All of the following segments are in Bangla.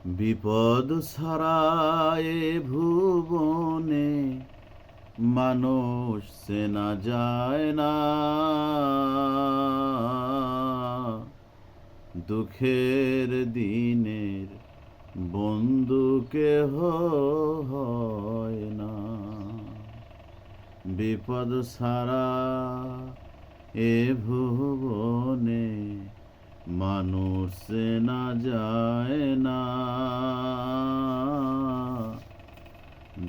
বিপদ ছাড়ায় ভুবনে মানুষ চেনা যায় না। দুঃখের দিনের বন্ধু কেহ হয় না। বিপদ ছাড়া এ ভুবনে মানুষ চেনা যায় না।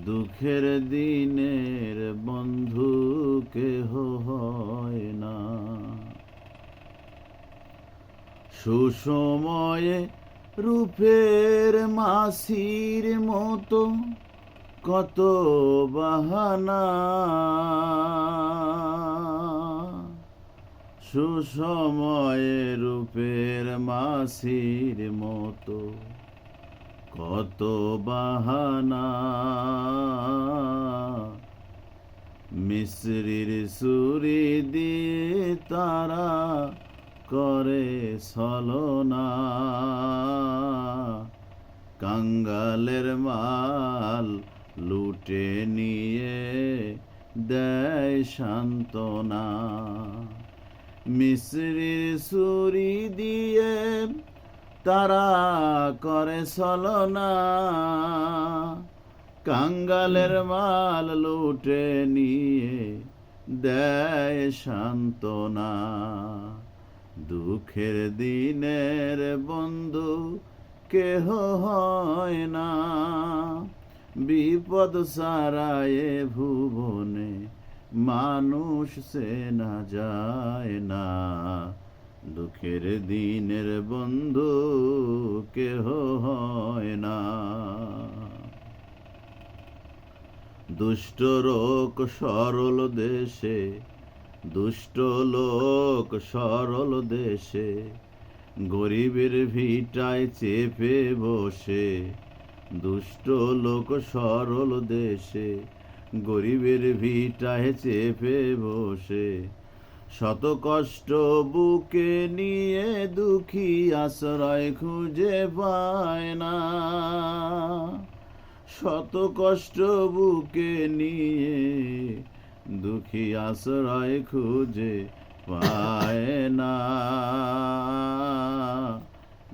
দুঃখের দিনের বন্ধু কেহ হয় না। সুসময়ে রূপের মাসির মতো কত বাহানা। সুসময়ে রূপের মাসির মতো কত বাহানা। মিশ্রির সুরি দিয়ে তারা করে ছলনা। কাঙ্গালের মাল লুটে নিয়ে দেয় সান্ত্বনা। মিশ্রির সুরি দিয়ে তারা করে ছলনা। কাঙ্গালের মাল লুটে নিয়ে দেয় সান্ত্বনা। দুঃখের দিনের বন্ধু কেহ হয় না। বিপদ ছাড়ায় ভুবনে মানুষ চেনা যায় না। দুঃখের দিনের বন্ধু কেহ হয় না। দুষ্ট লোক সরল দেশে, দুষ্ট লোক সরল দেশে গরিবের ভিটায় চেপে বসে। দুষ্ট লোক সরল দেশে গরিবের ভিটায় চেপে বসে। শত কষ্ট বুকে নিয়ে দুঃখী আশ্রয় খুঁজে পায় না। শত কষ্ট বুকে নিয়ে দুঃখী আশ্রয় খুঁজে পায় না।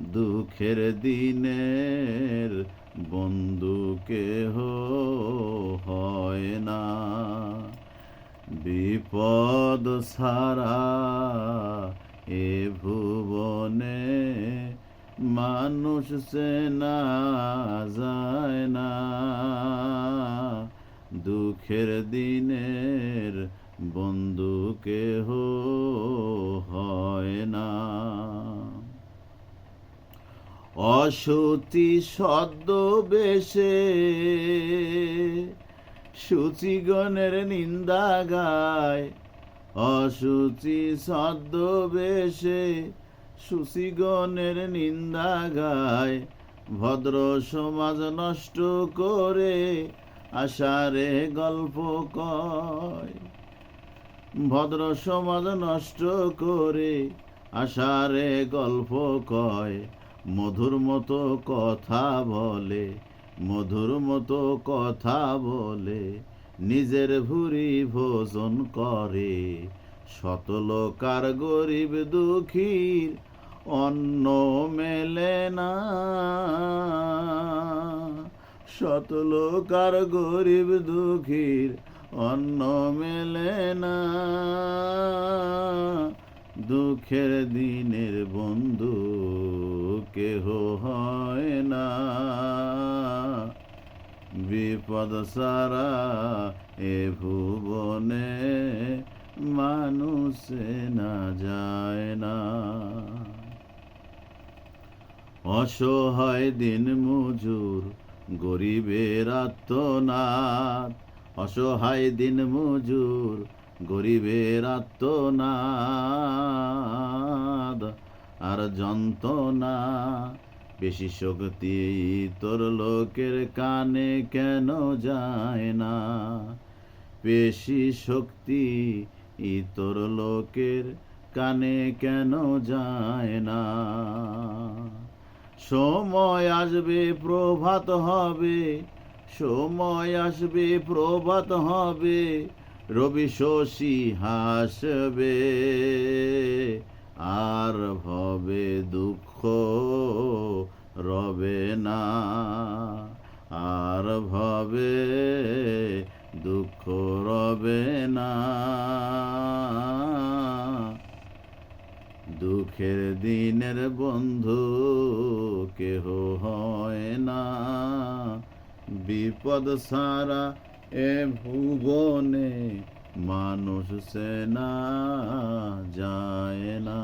দুঃখের দিনের বন্ধু কেহ হয় না। বিপদ ছাড়া এ ভুবনে মানুষ চেনা যায় না। দুঃখের দিনের বন্ধু কেহ হয় না। অসতী ছদ্মবেশে সূচিগণের নিন্দা গায়। অসুচি ছদ্মবেশে সূচিগণের নিন্দা গায়। ভদ্র সমাজ নষ্ট করে আশারে গল্প কয়। ভদ্র সমাজ নষ্ট করে আশারে গল্প কয়। মধুর মতো কথা বলে, মধুর মতো কথা বলে নিজের ভুরি ভোজন করে। শত লোক আর গরিব দুঃখীর অন্ন মেলে না। শত লোক আর গরিব দুঃখীর অন্ন মেলে না। দুঃখের দিনের বন্ধু কেহ হয় না। বিপদ ছাড়া এ ভুবনে মানুষ চেনা যায় না। অসহায় দিন মজুর গরিবের আর্তনাদ। অসহায় দিন মজুর গরিবের আর্তনাদ আর যন্ত্রণা। বেশি শক্তি তোর লোকের কানে কেন যায় না। বেশি শক্তি তোর লোকের কানে কেন যায় না। সময় আসবে প্রভাত হবে, সময় আসবে প্রভাত হবে, রবি শশী হাসবে, আর ভবে দুঃখ রবে না, আর ভবে দুঃখ রবে না। দুঃখের দিনের বন্ধু কেহ হয় না, বিপদ সারা এ ভুবনে মানুষ চেনা যায় না।